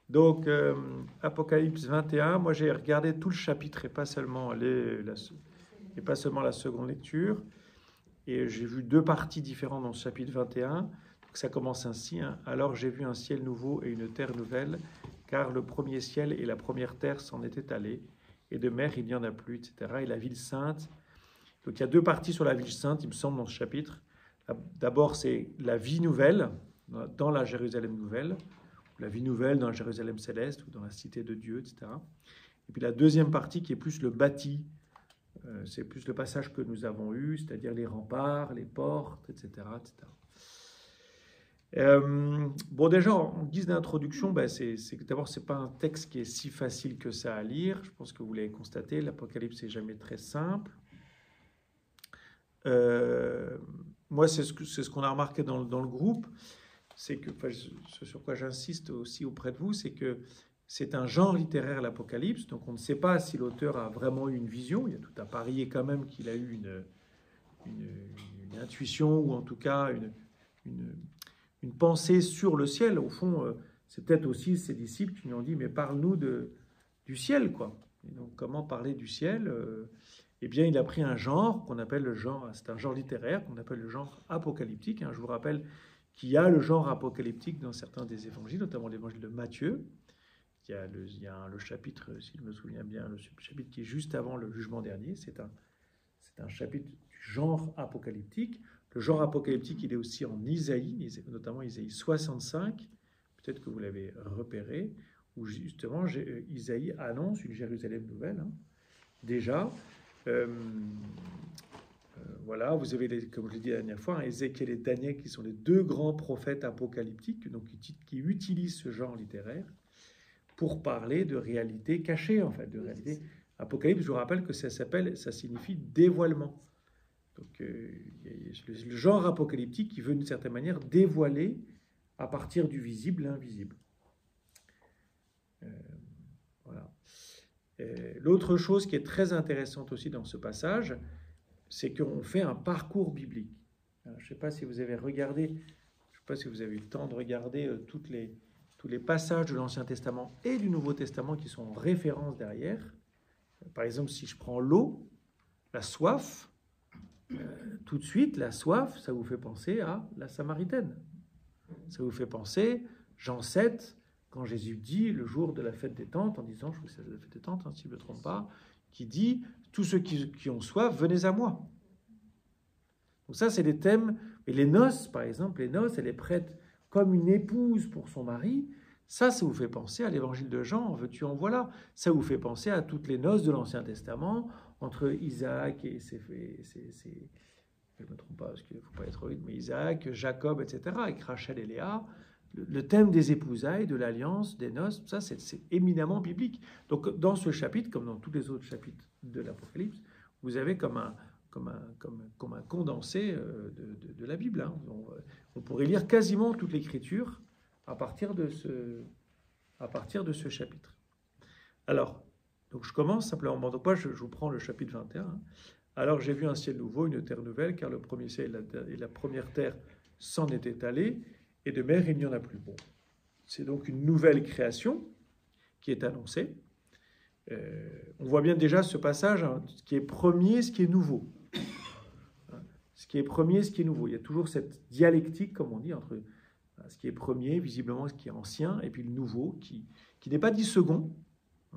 Donc, Apocalypse 21, moi j'ai regardé tout le chapitre et pas seulement et pas seulement la seconde lecture. Et j'ai vu deux parties différentes dans ce chapitre 21. Donc, ça commence ainsi, hein. Alors j'ai vu un ciel nouveau et une terre nouvelle, car le premier ciel et la première terre s'en étaient allés, et de mer il n'y en a plus, etc. Et la ville sainte. Donc il y a deux parties sur la ville sainte, il me semble, dans ce chapitre. D'abord, c'est la vie nouvelle dans la Jérusalem nouvelle, la vie nouvelle dans la Jérusalem céleste ou dans la cité de Dieu, etc. Et puis la deuxième partie qui est plus le bâti, c'est plus le passage que nous avons eu, c'est-à-dire les remparts, les portes, etc. etc. Bon, déjà, en guise d'introduction, ben, d'abord, ce n'est pas un texte qui est si facile que ça à lire. Je pense que vous l'avez constaté, l'Apocalypse n'est jamais très simple. Moi, c'est ce qu'on a remarqué dans le groupe, c'est que, enfin, ce sur quoi j'insiste aussi auprès de vous, c'est que c'est un genre littéraire, l'Apocalypse, donc on ne sait pas si l'auteur a vraiment eu une vision. Il y a tout à parier quand même qu'il a eu une intuition, ou en tout cas une pensée sur le ciel. Au fond, c'est peut-être aussi ses disciples qui lui ont dit, mais parle-nous du ciel, quoi. Et donc, comment parler du ciel? Eh bien, il a pris un genre qu'on appelle le genre, c'est un genre littéraire qu'on appelle le genre apocalyptique. Je vous rappelle qu'il y a le genre apocalyptique dans certains des évangiles, notamment l'évangile de Matthieu. Il y a le chapitre, si je me souviens bien, le chapitre qui est juste avant le jugement dernier. C'est un chapitre du genre apocalyptique. Le genre apocalyptique, il est aussi en Isaïe, notamment Isaïe 65. Peut-être que vous l'avez repéré, où justement Isaïe annonce une Jérusalem nouvelle. Déjà, voilà, vous avez, comme je l'ai dit la dernière fois, Ézéchiel et Daniel qui sont les deux grands prophètes apocalyptiques, donc qui utilisent ce genre littéraire pour parler de réalité cachée, en fait, de réalité. Apocalypse, je vous rappelle que ça signifie dévoilement. Donc, le genre apocalyptique qui veut d'une certaine manière dévoiler à partir du visible l'invisible. Voilà. L'autre chose qui est très intéressante aussi dans ce passage, c'est qu'on fait un parcours biblique. Alors, je ne sais pas si vous avez regardé, je ne sais pas si vous avez eu le temps de regarder tous les passages de l'Ancien Testament et du Nouveau Testament qui sont en référence derrière. Par exemple, si je prends l'eau, la soif, tout de suite, la soif, ça vous fait penser à la Samaritaine. Ça vous fait penser, Jean 7, quand Jésus dit, le jour de la fête des tentes, en disant, je crois que c'est la fête des tentes, si je ne me trompe pas, qui dit, tous ceux qui ont soif, venez à moi. Donc ça, c'est des thèmes. Et les noces, par exemple, les noces, elle est prête comme une épouse pour son mari. Ça vous fait penser à l'évangile de Jean, en veux-tu, en voilà. Ça vous fait penser à toutes les noces de l'Ancien Testament, entre Isaac et je ne me trompe pas, parce qu'il ne faut pas être vite, mais Isaac, Jacob, etc., avec Rachel et Léa. Le thème des épousailles, de l'alliance, des noces, ça c'est éminemment biblique. Donc dans ce chapitre, comme dans tous les autres chapitres de l'Apocalypse, vous avez comme un condensé de la Bible. On pourrait lire quasiment toute l'Écriture à partir de ce chapitre. Alors, donc je commence simplement. Donc moi, je vous prends le chapitre 21. Alors j'ai vu un ciel nouveau, une terre nouvelle, car le premier ciel et la première terre s'en étaient allés, et de mer il n'y en a plus. Bon, c'est donc une nouvelle création qui est annoncée. On voit bien déjà ce passage, ce qui est premier, ce qui est nouveau. Ce qui est premier, ce qui est nouveau. Il y a toujours cette dialectique, comme on dit, entre ce qui est premier, visiblement ce qui est ancien, et puis le nouveau, qui n'est pas dit second.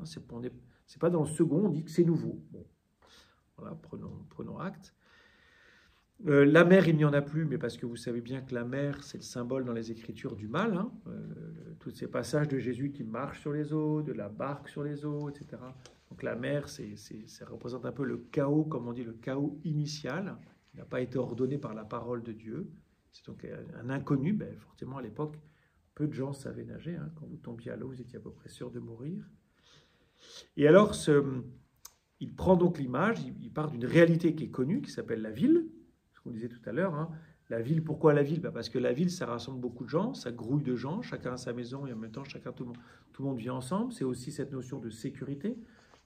C'est pas dans le second, on dit que c'est nouveau. Bon, voilà, prenons acte. La mer, il n'y en a plus, mais parce que vous savez bien que la mer, c'est le symbole dans les Écritures du mal. Tous ces passages de Jésus qui marche sur les eaux, de la barque sur les eaux, etc. Donc la mer, ça représente un peu le chaos, comme on dit, le chaos initial. Il n'a pas été ordonné par la parole de Dieu. C'est donc un inconnu. Forcément, à l'époque, peu de gens savaient nager. Quand vous tombiez à l'eau, vous étiez à peu près sûr de mourir. Et alors, il prend donc l'image, il part d'une réalité qui est connue, qui s'appelle la ville. On disait tout à l'heure, la ville, pourquoi la ville? Parce que la ville, ça rassemble beaucoup de gens, ça grouille de gens, chacun a sa maison et en même temps, tout le monde vit ensemble. C'est aussi cette notion de sécurité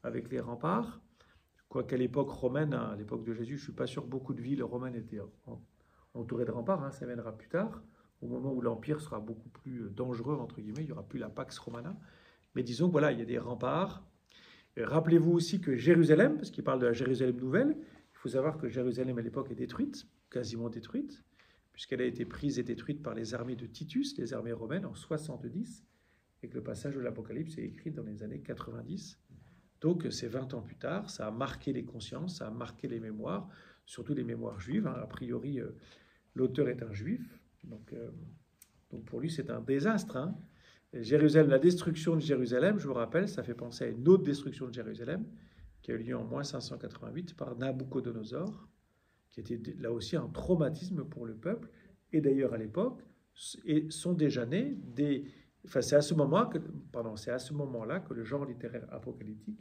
avec les remparts. Quoiqu'à l'époque romaine, à l'époque de Jésus, je ne suis pas sûr que beaucoup de villes romaines étaient entourées de remparts, ça viendra plus tard. au moment où l'Empire sera beaucoup plus dangereux, entre guillemets, il n'y aura plus la Pax Romana. Mais disons que voilà, il y a des remparts. Rappelez-vous aussi que Jérusalem, parce qu'il parle de la Jérusalem nouvelle, il faut savoir que Jérusalem à l'époque est détruite, quasiment détruite, puisqu'elle a été prise et détruite par les armées de Titus, les armées romaines, en 70, et que le passage de l'Apocalypse est écrit dans les années 90. Donc c'est 20 ans plus tard, ça a marqué les consciences, ça a marqué les mémoires, surtout les mémoires juives. A priori, l'auteur est un juif, donc pour lui c'est un désastre. Jérusalem, la destruction de Jérusalem, je vous rappelle, ça fait penser à une autre destruction de Jérusalem, qui a eu lieu en moins 588 par Nabuchodonosor, qui était là aussi un traumatisme pour le peuple, et d'ailleurs à l'époque, et sont déjà nés des... Enfin, c'est à ce moment-là que le genre littéraire apocalyptique,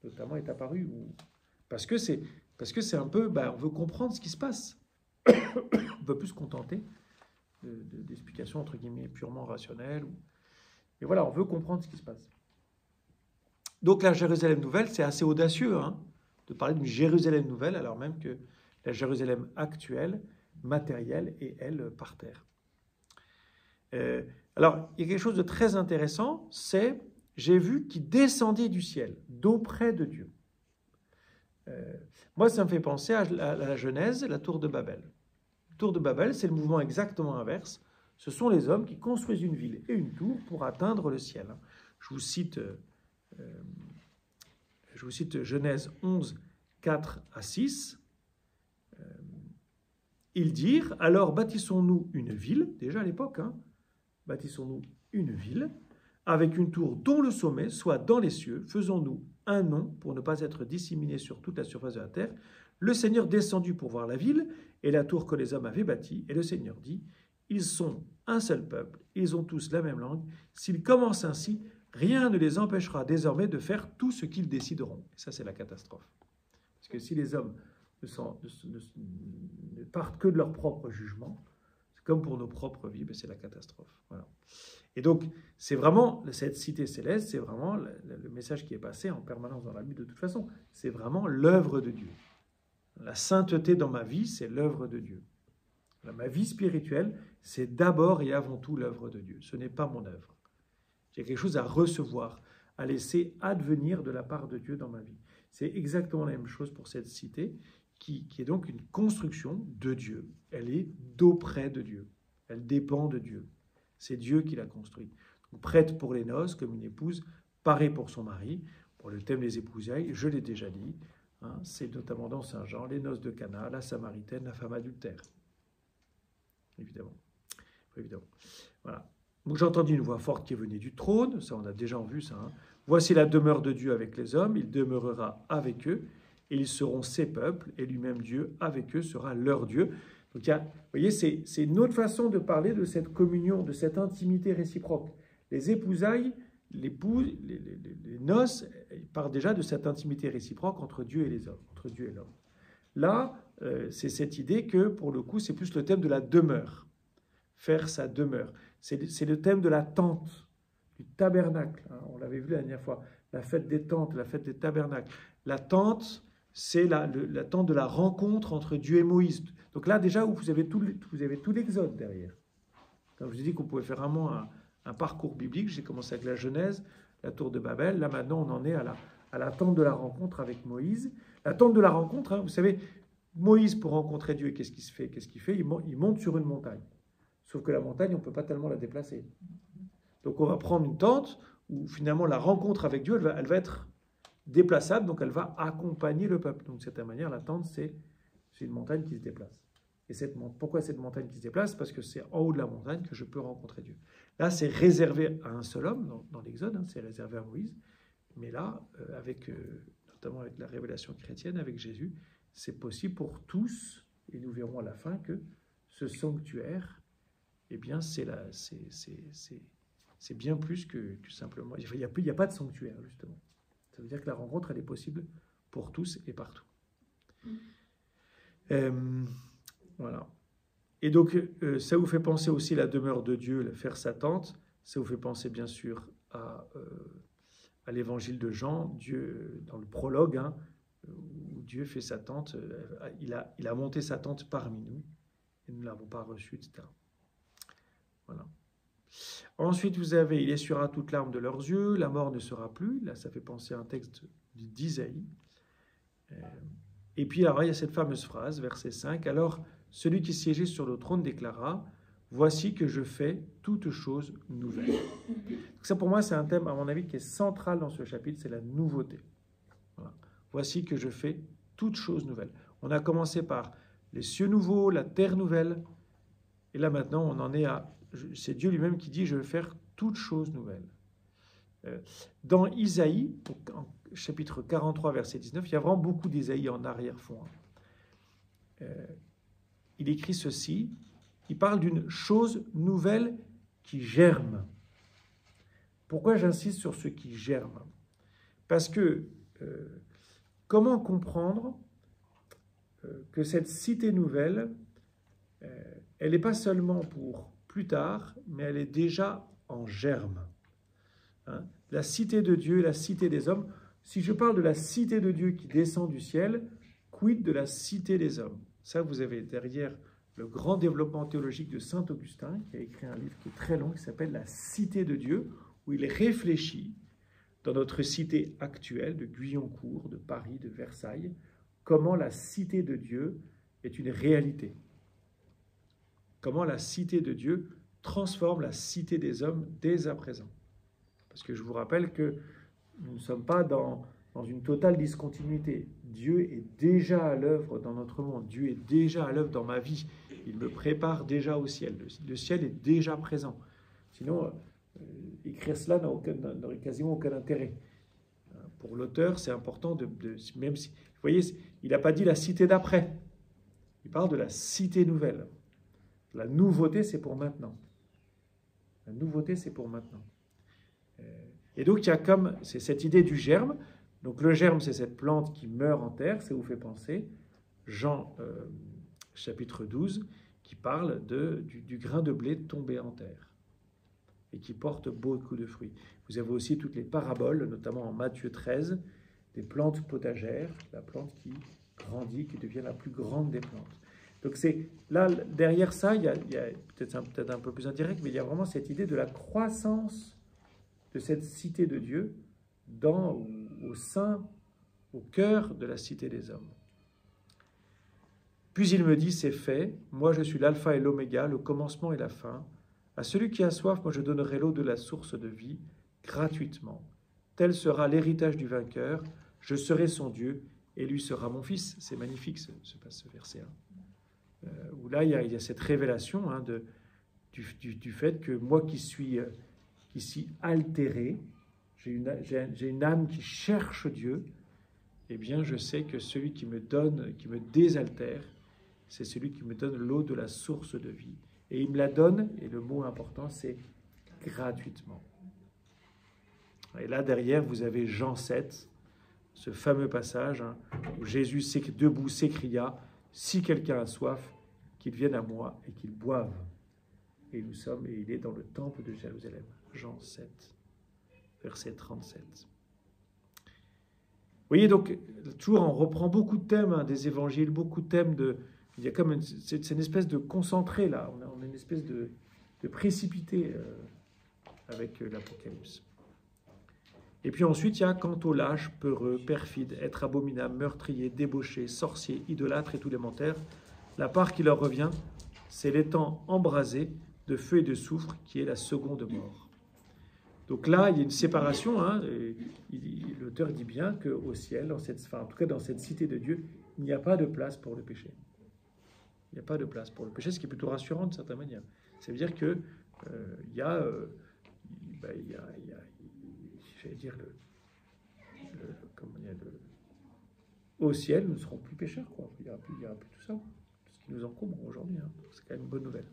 notamment, est apparu. Parce que c'est un peu... on veut comprendre ce qui se passe. On ne peut plus se contenter d'explications, entre guillemets, purement rationnelles. Et voilà, on veut comprendre ce qui se passe. Donc la Jérusalem nouvelle, c'est assez audacieux de parler d'une Jérusalem nouvelle, alors même que la Jérusalem actuelle, matérielle, est, elle, par terre. Alors, il y a quelque chose de très intéressant, c'est « j'ai vu qui descendait du ciel, d'auprès de Dieu ». Moi, ça me fait penser à la Genèse, la tour de Babel. La tour de Babel, c'est le mouvement exactement inverse. Ce sont les hommes qui construisent une ville et une tour pour atteindre le ciel. Je vous cite Genèse 11, 4 à 6. Ils dirent, alors bâtissons-nous une ville, déjà à l'époque, bâtissons-nous une ville, avec une tour dont le sommet soit dans les cieux, faisons-nous un nom pour ne pas être disséminés sur toute la surface de la terre. Le Seigneur descendit pour voir la ville et la tour que les hommes avaient bâtie, et le Seigneur dit, ils sont un seul peuple, ils ont tous la même langue. S'ils commencent ainsi, rien ne les empêchera désormais de faire tout ce qu'ils décideront. Et ça, c'est la catastrophe. Parce que si les hommes ne partent que de leur propre jugement, c'est comme pour nos propres vies, c'est la catastrophe. Voilà. Et donc, c'est vraiment, cette cité céleste, c'est vraiment le message qui est passé en permanence dans la Bible de toute façon. C'est vraiment l'œuvre de Dieu. La sainteté dans ma vie, c'est l'œuvre de Dieu. Ma vie spirituelle, c'est d'abord et avant tout l'œuvre de Dieu. Ce n'est pas mon œuvre. J'ai quelque chose à recevoir, à laisser advenir de la part de Dieu dans ma vie. C'est exactement la même chose pour cette cité, qui est donc une construction de Dieu. Elle est d'auprès de Dieu. Elle dépend de Dieu. C'est Dieu qui l'a construite. Donc, prête pour les noces, comme une épouse parée pour son mari. Pour le thème des épousailles, je l'ai déjà dit, c'est notamment dans Saint Jean, les noces de Cana, la Samaritaine, la femme adultère. Évidemment. Voilà. Donc j'ai entendu une voix forte qui venait du trône, ça on a déjà vu ça. Voici la demeure de Dieu avec les hommes, il demeurera avec eux, et ils seront ses peuples, et lui-même Dieu avec eux sera leur Dieu. Donc vous voyez, c'est une autre façon de parler de cette communion, de cette intimité réciproque. Les épousailles, les noces, parlent déjà de cette intimité réciproque entre Dieu et les hommes, entre Dieu et l'homme. Là, c'est cette idée que, pour le coup, c'est plus le thème de la demeure. Faire sa demeure. C'est le thème de la tente, du tabernacle. On l'avait vu la dernière fois. La fête des tentes, la fête des tabernacles. La tente, c'est la tente de la rencontre entre Dieu et Moïse. Donc là, déjà, vous avez tout l'Exode derrière. Quand je vous ai dit qu'on pouvait faire vraiment un parcours biblique, j'ai commencé avec la Genèse, la tour de Babel. Là, maintenant, on en est à la tente de la rencontre avec Moïse. La tente de la rencontre, vous savez, Moïse, pour rencontrer Dieu, qu'est-ce qu'il fait? Il monte sur une montagne. Sauf que la montagne, on ne peut pas tellement la déplacer. Donc on va prendre une tente où finalement la rencontre avec Dieu, elle va être déplaçable, donc elle va accompagner le peuple. Donc de cette manière, la tente, c'est une montagne qui se déplace. Et pourquoi cette montagne qui se déplace? Parce que c'est en haut de la montagne que je peux rencontrer Dieu. Là, c'est réservé à un seul homme, dans l'Exode, c'est réservé à Moïse. Mais là, notamment avec la révélation chrétienne, avec Jésus, c'est possible pour tous, et nous verrons à la fin que ce sanctuaire, eh bien, c'est bien plus que simplement... Il n'y a pas de sanctuaire, justement. Ça veut dire que la rencontre, elle est possible pour tous et partout. Voilà. Et donc, ça vous fait penser aussi à la demeure de Dieu, faire sa tente. Ça vous fait penser, bien sûr, à l'évangile de Jean, Dieu, dans le prologue, où Dieu fait sa tente. Il a monté sa tente parmi nous, et nous ne l'avons pas reçue, etc. Voilà. Ensuite, vous avez « Il essuiera toute larme de leurs yeux, la mort ne sera plus ». Là, ça fait penser à un texte d'Isaïe. Et puis, alors, il y a cette fameuse phrase, verset 5. « Alors, celui qui siégeait sur le trône déclara « Voici que je fais toutes choses nouvelles ». Donc ça, pour moi, c'est un thème, à mon avis, qui est central dans ce chapitre, c'est la nouveauté. Voilà. Voici que je fais toutes choses nouvelles. On a commencé par les cieux nouveaux, la terre nouvelle, et là maintenant, on en est à... C'est Dieu lui-même qui dit « Je vais faire toutes choses nouvelles ». Dans Isaïe, chapitre 43, verset 19, il y a vraiment beaucoup d'Isaïe en arrière-fond. Il écrit ceci, il parle d'une chose nouvelle qui germe. Pourquoi j'insiste sur ce qui germe? Parce que comment comprendre que cette cité nouvelle, elle n'est pas seulement pour plus tard, mais elle est déjà en germe. Hein? La cité de Dieu, la cité des hommes. Si je parle de la cité de Dieu qui descend du ciel, quid de la cité des hommes? Ça, vous avez derrière le grand développement théologique de saint Augustin, qui a écrit un livre qui est très long, qui s'appelle « La cité de Dieu », où il réfléchit dans notre cité actuelle de Guyancourt, de Paris, de Versailles, comment la cité de Dieu est une réalité. Comment la cité de Dieu transforme la cité des hommes dès à présent. Parce que je vous rappelle que nous ne sommes pas dans une totale discontinuité. Dieu est déjà à l'œuvre dans notre monde. Dieu est déjà à l'œuvre dans ma vie. Il me prépare déjà au ciel. Le ciel est déjà présent. Sinon, écrire cela n'aurait quasiment aucun intérêt. Pour l'auteur, c'est important même si, vous voyez, il n'a pas dit la cité d'après. Il parle de la cité nouvelle. La nouveauté, c'est pour maintenant. La nouveauté, c'est pour maintenant. Et donc, il y a c'est cette idée du germe. Donc, le germe, c'est cette plante qui meurt en terre. Ça vous fait penser. Jean, chapitre 12, qui parle du grain de blé tombé en terre et qui porte beaucoup de fruits. Vous avez aussi toutes les paraboles, notamment en Matthieu 13, des plantes potagères, la plante qui grandit, qui devient la plus grande des plantes. Donc c'est là, derrière ça, il y a peut-être un peu plus indirect, mais il y a vraiment cette idée de la croissance de cette cité de Dieu au sein, au cœur de la cité des hommes. Puis il me dit, c'est fait, moi je suis l'alpha et l'oméga, le commencement et la fin. À celui qui a soif, moi je donnerai l'eau de la source de vie, gratuitement. Tel sera l'héritage du vainqueur, je serai son Dieu, et lui sera mon fils. C'est magnifique ce verset. Hein. Où là, il y a cette révélation du fait que moi qui suis altéré, j'ai une âme qui cherche Dieu, eh bien je sais que celui qui me désaltère, c'est celui qui me donne l'eau de la source de vie. Et il me la donne, et le mot important, c'est gratuitement. Et là, derrière, vous avez Jean 7, ce fameux passage où Jésus, debout, s'écria « Si quelqu'un a soif, qu'il vienne à moi et qu'il boive. » Et il est dans le temple de Jérusalem. Jean 7, verset 37. Vous voyez, donc, toujours, on reprend beaucoup de thèmes des évangiles, beaucoup de thèmes il y a comme c'est une espèce de concentré, là. On a une espèce de précipité avec l'Apocalypse. Et puis ensuite, il y a « Quant aux lâches, peureux, perfides, êtres abominables, meurtriers, débauchés, sorciers, idolâtres et tous les menteurs, la part qui leur revient, c'est l'étang embrasé de feu et de soufre qui est la seconde mort. » Donc là, il y a une séparation. L'auteur dit bien qu'au ciel, en tout cas dans cette cité de Dieu, il n'y a pas de place pour le péché. Il n'y a pas de place pour le péché, ce qui est plutôt rassurant de certaine manière. Ça veut dire que j'allais dire, au ciel, nous ne serons plus pécheurs, quoi. Il n'y aura plus tout ça, ce qui nous encombre aujourd'hui. Hein. C'est quand même une bonne nouvelle.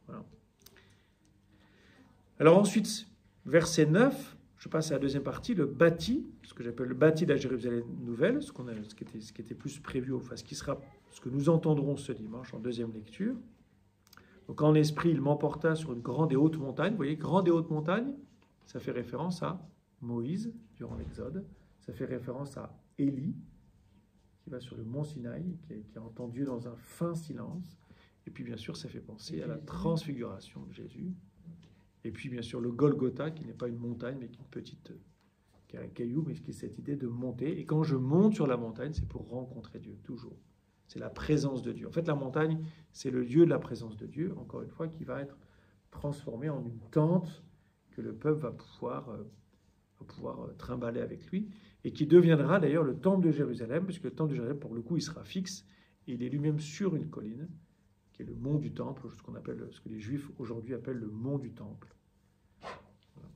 Voilà. Alors ensuite, verset 9, je passe à la deuxième partie, le bâti, ce que j'appelle le bâti de la Jérusalem nouvelle, ce qui était plus prévu, enfin ce que nous entendrons ce dimanche en deuxième lecture. Donc en esprit, il m'emporta sur une grande et haute montagne. Vous voyez, grande et haute montagne, ça fait référence à Moïse durant l'Exode. Ça fait référence à Élie, qui va sur le mont Sinaï, qui a entendu dans un fin silence. Et puis, bien sûr, ça fait penser à la transfiguration de Jésus. Et puis, bien sûr, le Golgotha, qui n'est pas une montagne, mais qui est une petite, qui est un caillou, mais qui est cette idée de monter. Et quand je monte sur la montagne, c'est pour rencontrer Dieu, toujours. C'est la présence de Dieu. En fait, la montagne, c'est le lieu de la présence de Dieu, encore une fois, qui va être transformé en une tente que le peuple va pouvoir trimballer avec lui, et qui deviendra d'ailleurs le temple de Jérusalem, puisque le temple de Jérusalem, pour le coup, il sera fixe, et il est lui-même sur une colline, qui est le mont du temple, ce que les Juifs aujourd'hui appellent le mont du temple. Voilà.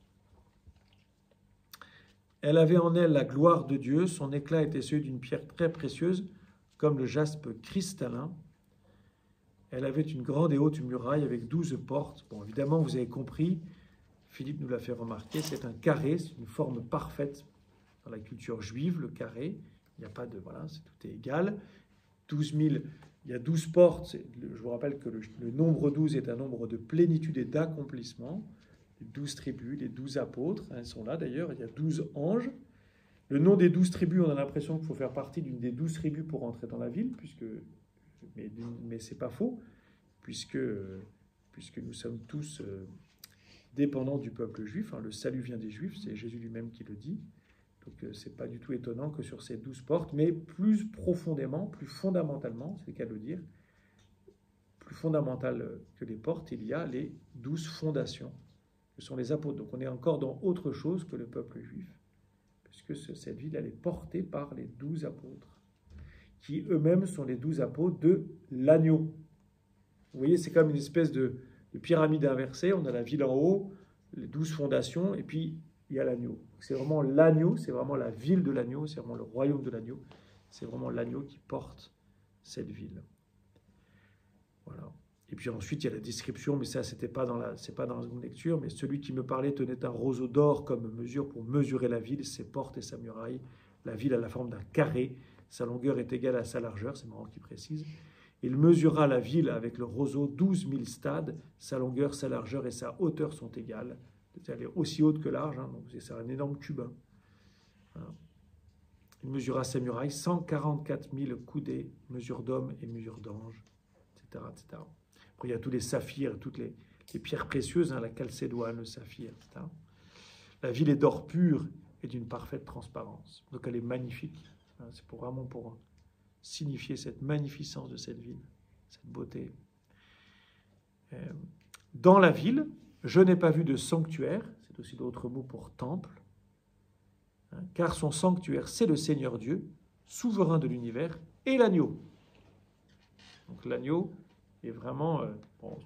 Elle avait en elle la gloire de Dieu, son éclat était celui d'une pierre très précieuse, comme le jaspe cristallin. Elle avait une grande et haute muraille avec 12 portes. Bon, évidemment, vous avez compris, Philippe nous l'a fait remarquer, c'est un carré, c'est une forme parfaite dans la culture juive, le carré. Il n'y a pas de... Voilà, tout est égal. 12 000, il y a 12 portes. Je vous rappelle que le nombre 12 est un nombre de plénitude et d'accomplissement. Les 12 tribus, les 12 apôtres, elles sont là d'ailleurs. Il y a 12 anges. Le nom des 12 tribus, on a l'impression qu'il faut faire partie d'une des 12 tribus pour entrer dans la ville, mais ce n'est pas faux, puisque nous sommes tous dépendants du peuple juif. Le salut vient des Juifs, c'est Jésus lui-même qui le dit. Donc ce n'est pas du tout étonnant que sur ces 12 portes, mais plus profondément, plus fondamentalement, c'est le cas de le dire, plus fondamental que les portes, il y a les 12 fondations, que sont les apôtres. Donc on est encore dans autre chose que le peuple juif, puisque cette ville, elle est portée par les 12 apôtres, qui eux-mêmes sont les 12 apôtres de l'agneau. Vous voyez, c'est comme une espèce de pyramide inversée. On a la ville en haut, les 12 fondations, et puis il y a l'agneau. C'est vraiment l'agneau, c'est vraiment la ville de l'agneau, c'est vraiment le royaume de l'agneau. C'est vraiment l'agneau qui porte cette ville. Voilà. Et puis ensuite, il y a la description, mais ça, c'est pas dans la seconde lecture, mais celui qui me parlait tenait un roseau d'or comme mesure pour mesurer la ville, ses portes et sa muraille. La ville a la forme d'un carré, sa longueur est égale à sa largeur, c'est marrant qu'il précise. Il mesura la ville avec le roseau 12 000 stades, sa longueur, sa largeur et sa hauteur sont égales. Elle est aussi haute que large, donc c'est un énorme tube. Voilà. Il mesura ses murailles, 144 000 coudées, mesure d'homme et mesure d'ange, etc., etc. Après, il y a tous les saphirs, toutes les pierres précieuses, la chalcédoine, le saphir, etc. La ville est d'or pur et d'une parfaite transparence. Donc elle est magnifique. C'est vraiment pour signifier cette magnificence de cette ville, cette beauté. Dans la ville, je n'ai pas vu de sanctuaire, c'est aussi d'autres mots pour temple, car son sanctuaire, c'est le Seigneur Dieu, souverain de l'univers, et l'agneau. Donc l'agneau est vraiment,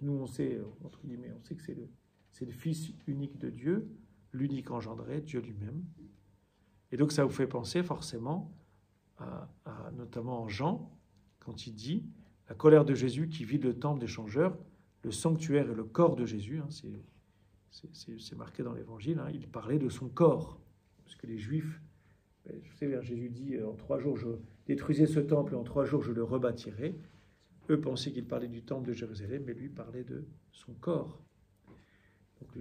nous on sait, entre guillemets, on sait que c'est le Fils unique de Dieu, l'unique engendré, Dieu lui-même. Et donc ça vous fait penser forcément notamment en Jean, quand il dit « La colère de Jésus qui vide le temple des changeurs, le sanctuaire et le corps de Jésus », c'est marqué dans l'Évangile, il parlait de son corps. Parce que les Juifs, vous savez, Jésus dit « En 3 jours, je détruisais ce temple et en 3 jours, je le rebâtirai ». Eux pensaient qu'il parlait du temple de Jérusalem, mais lui parlait de son corps. Donc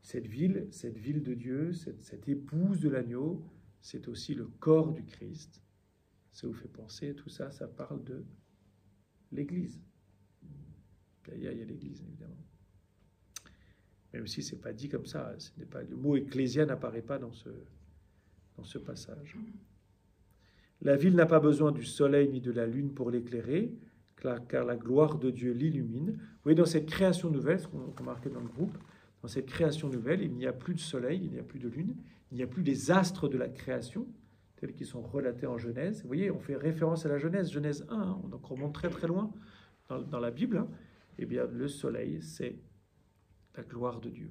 cette ville de Dieu, cette épouse de l'agneau, c'est aussi le corps du Christ. Ça vous fait penser, tout ça, ça parle de l'Église. Il y a l'Église, évidemment. Même si ce n'est pas dit comme ça, le mot ecclésia n'apparaît pas dans ce passage. La ville n'a pas besoin du soleil ni de la lune pour l'éclairer, car la gloire de Dieu l'illumine. Vous voyez, dans cette création nouvelle, ce qu'on remarquait dans le groupe, dans cette création nouvelle, il n'y a plus de soleil, il n'y a plus de lune, il n'y a plus les astres de la création, tels qu'ils sont relatés en Genèse. Vous voyez, on fait référence à la Genèse, Genèse 1, donc on remonte très très loin dans la Bible. Eh bien, le soleil, c'est la gloire de Dieu.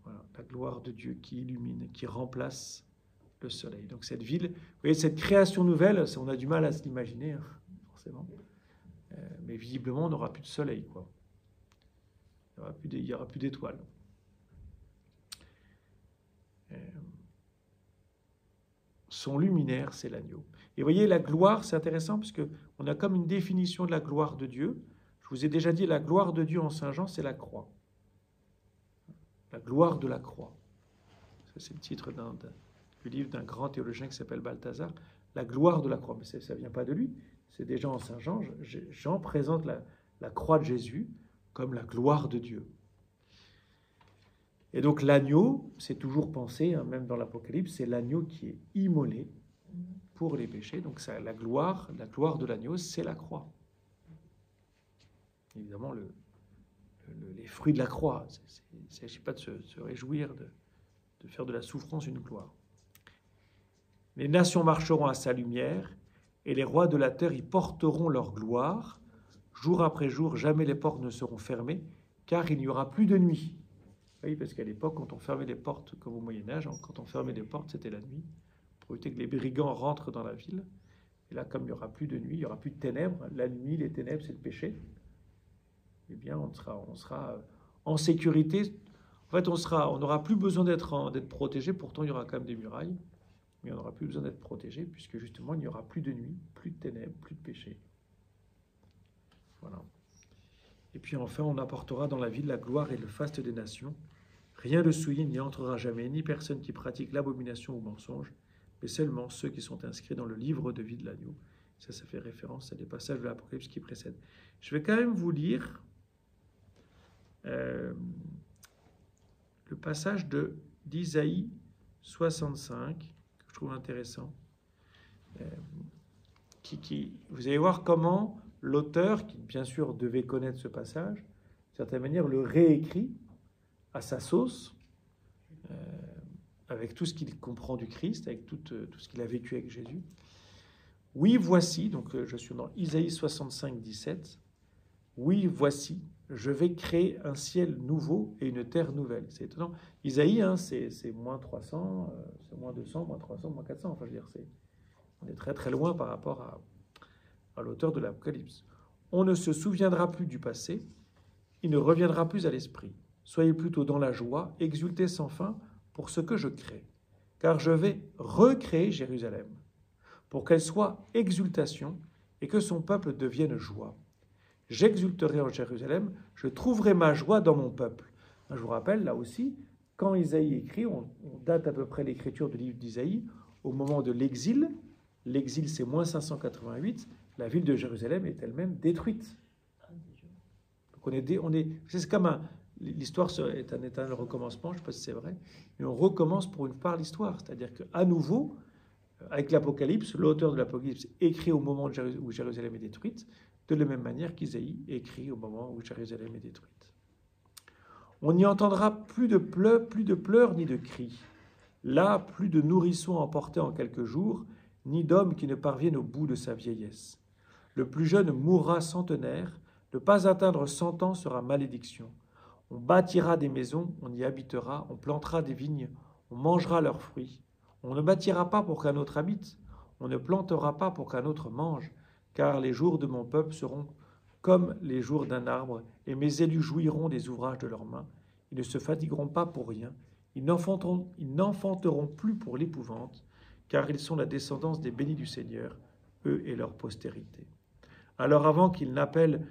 Voilà, la gloire de Dieu qui illumine, qui remplace le soleil. Donc cette ville, vous voyez, cette création nouvelle, on a du mal à se l'imaginer, forcément. Mais visiblement, on n'aura plus de soleil, quoi. Il n'y aura plus d'étoiles. Son luminaire, c'est l'agneau. Et vous voyez, la gloire, c'est intéressant parce qu'on a comme une définition de la gloire de Dieu. Je vous ai déjà dit, la gloire de Dieu en Saint Jean, c'est la croix. La gloire de la croix. C'est le titre du livre d'un grand théologien qui s'appelle Balthazar. La gloire de la croix. Mais ça ne vient pas de lui. c'est déjà en Saint Jean. Jean présente la croix de Jésus comme la gloire de Dieu. Et donc l'agneau, c'est toujours pensé, hein, même dans l'Apocalypse, c'est l'agneau qui est immolé pour les péchés. Donc ça, la gloire de l'agneau, c'est la croix. Évidemment, les fruits de la croix. Il ne s'agit pas de se réjouir, de faire de la souffrance une gloire. Les nations marcheront à sa lumière, et les rois de la terre y porteront leur gloire. Jour après jour, jamais les portes ne seront fermées, car il n'y aura plus de nuit. Oui, parce qu'à l'époque, quand on fermait les portes, comme au Moyen-Âge, quand on fermait les portes, c'était la nuit, pour éviter que les brigands rentrent dans la ville. Et là, comme il n'y aura plus de nuit, il n'y aura plus de ténèbres, la nuit, les ténèbres, c'est le péché, eh bien, on sera en sécurité. En fait, on n'aura plus besoin d'être protégé, pourtant il y aura quand même des murailles, mais on n'aura plus besoin d'être protégé, puisque justement, il n'y aura plus de nuit, plus de ténèbres, plus de péché. Voilà. Et puis enfin, on apportera dans la ville la gloire et le faste des nations. Rien de souillé n'y entrera jamais, ni personne qui pratique l'abomination ou mensonge, mais seulement ceux qui sont inscrits dans le livre de vie de l'agneau. Ça fait référence à des passages de l'Apocalypse qui précèdent. Je vais quand même vous lire le passage d'Isaïe 65, que je trouve intéressant. Vous allez voir comment l'auteur, qui bien sûr devait connaître ce passage, d'une certaine manière le réécrit à sa sauce, avec tout ce qu'il comprend du Christ, avec tout ce qu'il a vécu avec Jésus. Oui, voici, donc je suis dans Isaïe 65, 17. Oui, voici, je vais créer un ciel nouveau et une terre nouvelle. C'est étonnant. Isaïe, hein, c'est moins 300, c'est moins 200, moins 300, moins 400. Enfin, je veux dire, on est très très loin par rapport à l'auteur de l'Apocalypse. On ne se souviendra plus du passé, il ne reviendra plus à l'esprit. Soyez plutôt dans la joie, exultez sans fin pour ce que je crée. Car je vais recréer Jérusalem, pour qu'elle soit exultation et que son peuple devienne joie. J'exulterai en Jérusalem, je trouverai ma joie dans mon peuple. Je vous rappelle, là aussi, quand Isaïe écrit, on date à peu près l'écriture du livre d'Isaïe, au moment de l'exil. L'exil, c'est moins 588. La ville de Jérusalem est elle-même détruite. Donc c'est comme l'histoire est un éternel recommencement, je ne sais pas si c'est vrai, mais on recommence pour une part l'histoire. C'est-à-dire qu'à nouveau, avec l'Apocalypse, l'auteur de l'Apocalypse écrit au moment où Jérusalem est détruite, de la même manière qu'Isaïe écrit au moment où Jérusalem est détruite. On n'y entendra plus de pleurs ni de cris. Là, plus de nourrissons emportés en quelques jours, ni d'hommes qui ne parviennent au bout de sa vieillesse. Le plus jeune mourra centenaire, ne pas atteindre 100 ans sera malédiction. On bâtira des maisons, on y habitera, on plantera des vignes, on mangera leurs fruits. On ne bâtira pas pour qu'un autre habite, on ne plantera pas pour qu'un autre mange, car les jours de mon peuple seront comme les jours d'un arbre, et mes élus jouiront des ouvrages de leurs mains. Ils ne se fatigueront pas pour rien, ils n'enfanteront plus pour l'épouvante, car ils sont la descendance des bénis du Seigneur, eux et leur postérité. Alors avant qu'ils n'appellent,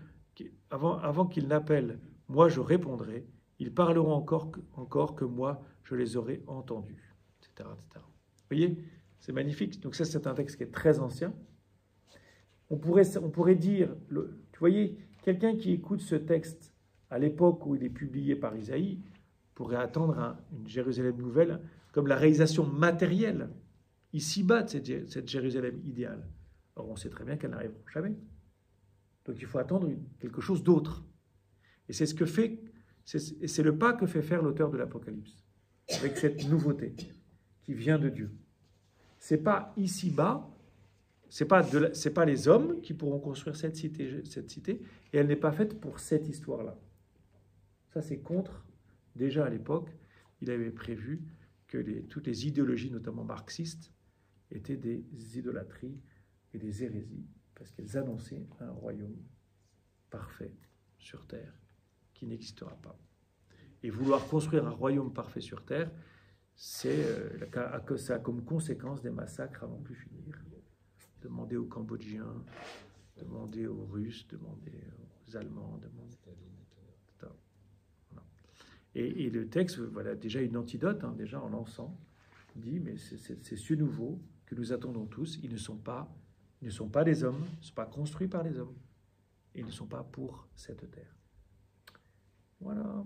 moi je répondrai, ils parleront encore que moi je les aurai entendus, etc., etc. Vous voyez, c'est magnifique. Donc ça, c'est un texte qui est très ancien. On pourrait dire, vous voyez, quelqu'un qui écoute ce texte à l'époque où il est publié par Isaïe pourrait attendre une Jérusalem nouvelle comme la réalisation matérielle, ici-bas, de cette Jérusalem idéale. Or, on sait très bien qu'elle n'arrivera jamais. Donc il faut attendre quelque chose d'autre. Et c'est c'est le pas que fait faire l'auteur de l'Apocalypse, avec cette nouveauté qui vient de Dieu. C'est pas ici-bas, c'est pas les hommes qui pourront construire cette cité, et elle n'est pas faite pour cette histoire-là. Ça, c'est contre, déjà à l'époque, il avait prévu que toutes les idéologies, notamment marxistes, étaient des idolâtries et des hérésies, parce qu'elles annonçaient un royaume parfait sur terre qui n'existera pas. Et vouloir construire un royaume parfait sur terre, ça a comme conséquence des massacres à n'en plus finir. Demandez aux Cambodgiens, demandez aux Russes, demandez aux Allemands, demandez... Voilà. Et le texte, voilà déjà une antidote, hein, déjà en lançant, dit, mais c'est ce nouveau que nous attendons tous, ils ne sont pas Ils ne sont pas des hommes, ils ne sont pas construits par les hommes. Ils ne sont pas pour cette terre. Voilà.